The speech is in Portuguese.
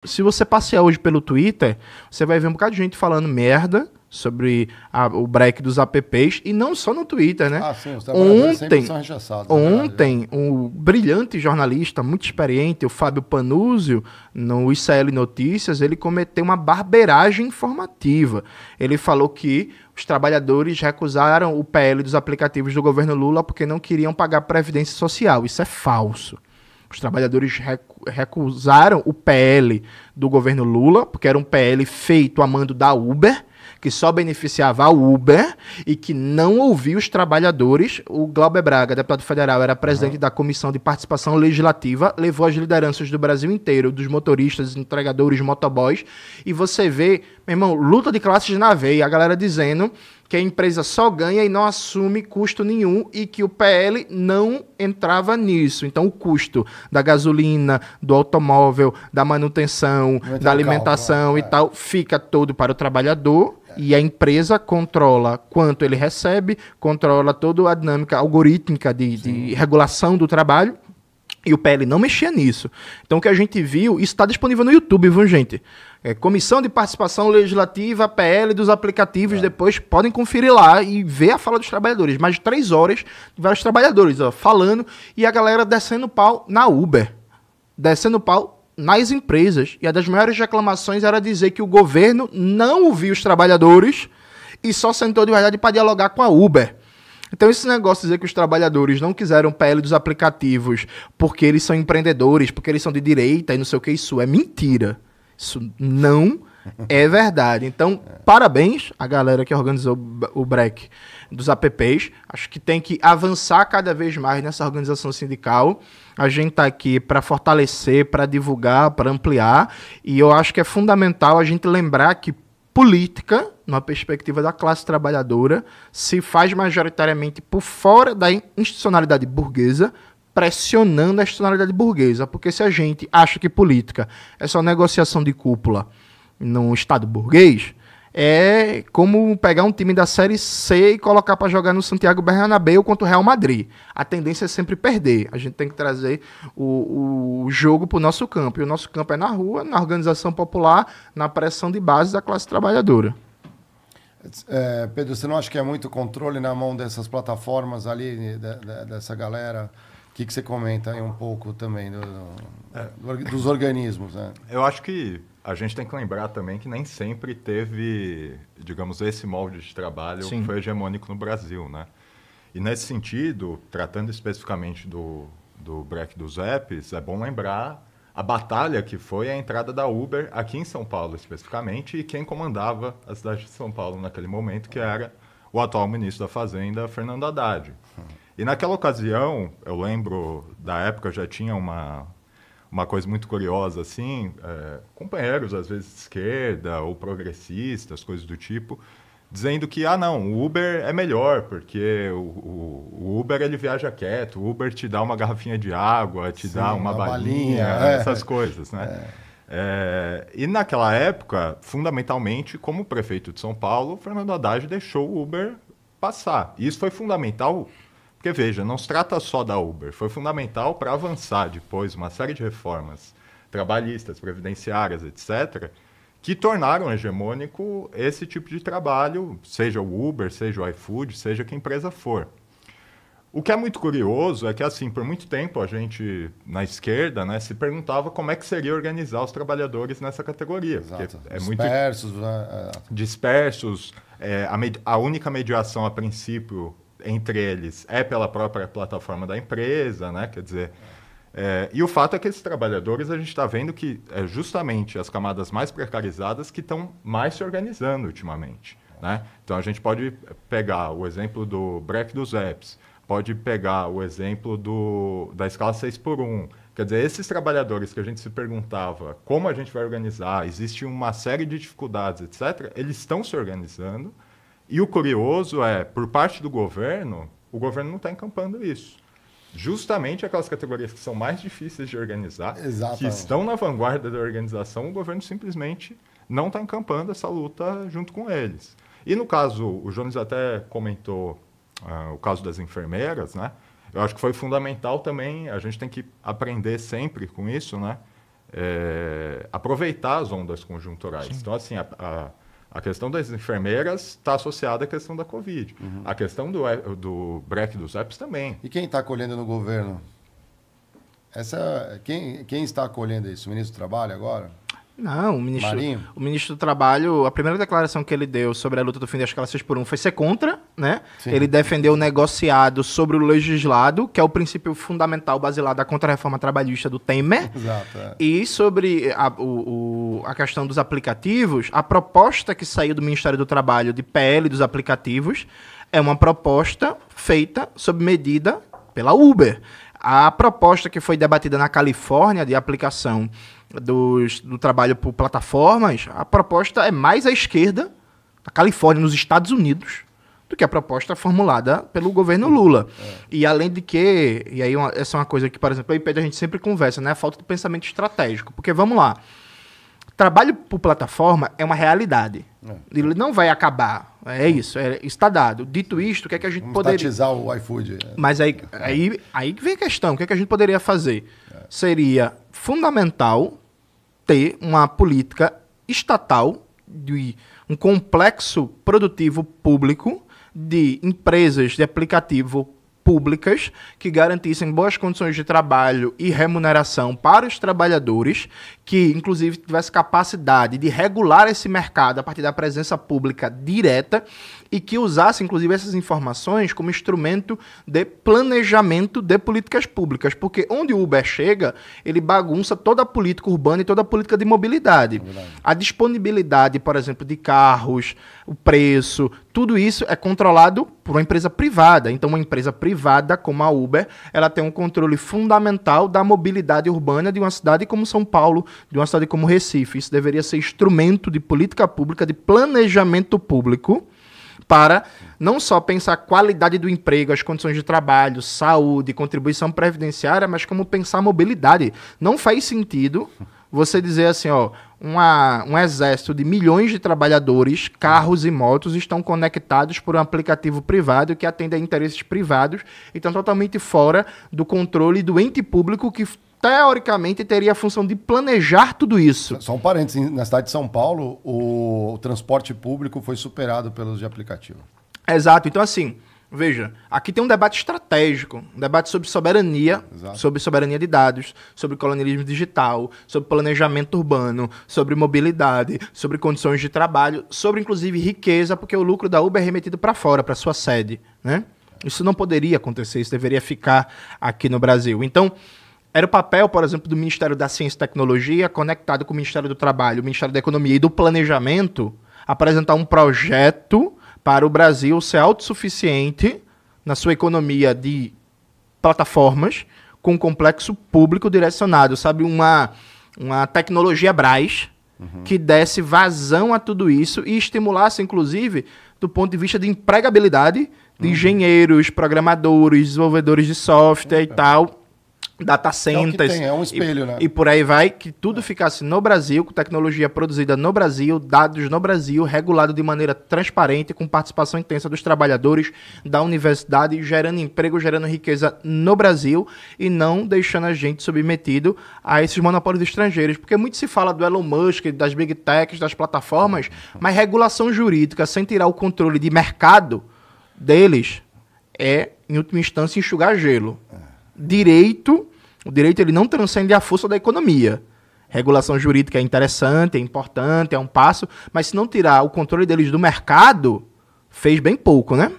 Se você passear hoje pelo Twitter, você vai ver um bocado de gente falando merda sobre o break dos apps, e não só no Twitter, né? Ah, sim, os trabalhadores sempre são rechaçados. Ontem, um brilhante jornalista, muito experiente, o Fábio Panuzio, no ICL Notícias, ele cometeu uma barbeiragem informativa. Ele falou que os trabalhadores recusaram o PL dos aplicativos do governo Lula porque não queriam pagar Previdência Social. Isso é falso. Os trabalhadores recusaram o PL do governo Lula, porque era um PL feito a mando da Uber, que só beneficiava a Uber e que não ouvia os trabalhadores. O Glauber Braga, deputado federal, era presidente da Comissão de Participação Legislativa, levou as lideranças do Brasil inteiro, dos motoristas, entregadores, motoboys, e você vê, meu irmão, luta de classes na veia, a galera dizendo que a empresa só ganha e não assume custo nenhum e que o PL não entrava nisso. Então, o custo da gasolina, do automóvel, da manutenção, da alimentação e tal, fica todo para o trabalhador e a empresa controla quanto ele recebe, controla toda a dinâmica algorítmica de regulação do trabalho. E o PL não mexia nisso. Então, o que a gente viu, isso está disponível no YouTube, viu, gente? Comissão de Participação Legislativa, PL dos aplicativos, depois podem conferir lá e ver a fala dos trabalhadores. Mais de 3 horas de vários trabalhadores falando e a galera descendo pau na Uber, descendo pau nas empresas. E uma das maiores reclamações era dizer que o governo não ouviu os trabalhadores e só sentou de verdade para dialogar com a Uber. Então esse negócio de dizer que os trabalhadores não quiseram PL dos aplicativos porque eles são empreendedores, porque eles são de direita e não sei o que, isso é mentira. Isso não é verdade. Então, parabéns à galera que organizou o break dos apps. Acho que tem que avançar cada vez mais nessa organização sindical. A gente está aqui para fortalecer, para divulgar, para ampliar. E eu acho que é fundamental a gente lembrar que política, numa perspectiva da classe trabalhadora, se faz majoritariamente por fora da institucionalidade burguesa, pressionando a institucionalidade burguesa. Porque se a gente acha que política é só negociação de cúpula num Estado burguês, é como pegar um time da Série C e colocar para jogar no Santiago Bernabéu contra o Real Madrid. A tendência é sempre perder. A gente tem que trazer o jogo para o nosso campo. E o nosso campo é na rua, na organização popular, na pressão de base da classe trabalhadora. Pedro, você não acha que é muito controle na mão dessas plataformas ali, dessa galera? O que você comenta aí um pouco também dos organismos? Né? Eu acho que a gente tem que lembrar também que nem sempre teve, digamos, esse molde de trabalho que foi hegemônico no Brasil, né? E nesse sentido, tratando especificamente do break dos apps, é bom lembrar a batalha que foi a entrada da Uber aqui em São Paulo, especificamente, e quem comandava a cidade de São Paulo naquele momento, que era o atual ministro da Fazenda, Fernando Haddad. E naquela ocasião, eu lembro da época, já tinha uma coisa muito curiosa, assim, companheiros, às vezes, de esquerda ou progressistas, coisas do tipo, dizendo que, não, o Uber é melhor, porque o Uber, ele viaja quieto, o Uber te dá uma garrafinha de água, te dá uma balinha, essas coisas, né? E naquela época, fundamentalmente, como prefeito de São Paulo, Fernando Haddad deixou o Uber passar. E isso foi fundamental. Porque, veja, não se trata só da Uber. Foi fundamental para avançar depois uma série de reformas trabalhistas, previdenciárias, etc., que tornaram hegemônico esse tipo de trabalho, seja o Uber, seja o iFood, seja que empresa for. O que é muito curioso é que, assim, por muito tempo a gente, na esquerda, né, se perguntava como é que seria organizar os trabalhadores nessa categoria. Exato. É dispersos. Dispersos. A única mediação, a princípio, entre eles é pela própria plataforma da empresa, né? Quer dizer, e o fato é que esses trabalhadores, a gente está vendo que é justamente as camadas mais precarizadas que estão mais se organizando ultimamente, né? Então a gente pode pegar o exemplo do break dos apps, pode pegar o exemplo da escala 6x1. Quer dizer, esses trabalhadores que a gente se perguntava como a gente vai organizar, existe uma série de dificuldades, etc., eles estão se organizando. E o curioso é, por parte do governo, o governo não está encampando isso. Justamente aquelas categorias que são mais difíceis de organizar, que estão na vanguarda da organização, o governo simplesmente não está encampando essa luta junto com eles. E no caso, o Jones até comentou o caso das enfermeiras, né? Eu acho que foi fundamental também, a gente tem que aprender sempre com isso, né? aproveitar as ondas conjunturais. Sim. Então, assim, a questão das enfermeiras está associada à questão da Covid. A questão do break dos apps também. E quem está acolhendo no governo? Quem está acolhendo isso? O ministro do Trabalho agora? Não, o ministro do Trabalho, a primeira declaração que ele deu sobre a luta do fim da escala 6x1 foi ser contra, né? Sim. Ele defendeu o negociado sobre o legislado, que é o princípio fundamental basilar da contra-reforma trabalhista do Temer. Exato. E sobre a questão dos aplicativos, a proposta que saiu do Ministério do Trabalho de PL dos aplicativos é uma proposta feita sob medida pela Uber. A proposta que foi debatida na Califórnia de aplicação do trabalho por plataformas, a proposta é mais à esquerda, na Califórnia, nos Estados Unidos, do que a proposta formulada pelo governo Lula. E além de que, e aí essa é uma coisa que, por exemplo, a gente sempre conversa, né? A falta de pensamento estratégico. Porque, vamos lá, trabalho por plataforma é uma realidade. Ele não vai acabar. É isso, está dado. Dito isto, o que é que a gente poderia... estatizar o iFood. Mas aí vem a questão, o que é que a gente poderia fazer? Seria fundamental ter uma política estatal de um complexo produtivo público de empresas de aplicativo públicas que garantissem boas condições de trabalho e remuneração para os trabalhadores, que inclusive tivesse capacidade de regular esse mercado a partir da presença pública direta e que usasse inclusive essas informações como instrumento de planejamento de políticas públicas, porque onde o Uber chega, ele bagunça toda a política urbana e toda a política de mobilidade. A disponibilidade, por exemplo, de carros, o preço, tudo isso é controlado por uma empresa privada. Então, uma empresa privada como a Uber, ela tem um controle fundamental da mobilidade urbana de uma cidade como São Paulo, de uma cidade como Recife. Isso deveria ser instrumento de política pública, de planejamento público, para não só pensar a qualidade do emprego, as condições de trabalho, saúde, contribuição previdenciária, mas como pensar a mobilidade. Não faz sentido você dizer assim, ó, um exército de milhões de trabalhadores, carros e motos estão conectados por um aplicativo privado que atende a interesses privados e estão totalmente fora do controle do ente público que teoricamente teria a função de planejar tudo isso. Só um parênteses, na cidade de São Paulo, o transporte público foi superado pelos de aplicativo. Exato, então assim, veja, aqui tem um debate estratégico, um debate sobre soberania, sobre soberania de dados, sobre colonialismo digital, sobre planejamento urbano, sobre mobilidade, sobre condições de trabalho, sobre inclusive riqueza, porque o lucro da Uber é remetido para fora, para sua sede, né? Isso não poderia acontecer, isso deveria ficar aqui no Brasil. Então, era o papel, por exemplo, do Ministério da Ciência e Tecnologia, conectado com o Ministério do Trabalho, o Ministério da Economia e do Planejamento, apresentar um projeto para o Brasil ser autossuficiente na sua economia de plataformas, com um complexo público direcionado, sabe? Uma tecnologia Brás, que desse vazão a tudo isso e estimulasse, inclusive, do ponto de vista de empregabilidade de engenheiros, programadores, desenvolvedores de software e tal, data centers, é um espelho, né? E por aí vai, que tudo ficasse no Brasil, com tecnologia produzida no Brasil, dados no Brasil, regulado de maneira transparente, com participação intensa dos trabalhadores da universidade, gerando emprego, gerando riqueza no Brasil e não deixando a gente submetido a esses monopólios estrangeiros. Porque muito se fala do Elon Musk, das Big Techs, das plataformas, mas regulação jurídica, sem tirar o controle de mercado deles, é, em última instância, enxugar gelo. O direito ele não transcende a força da economia. Regulação jurídica é interessante, é importante, é um passo, mas se não tirar o controle deles do mercado, fez bem pouco, né?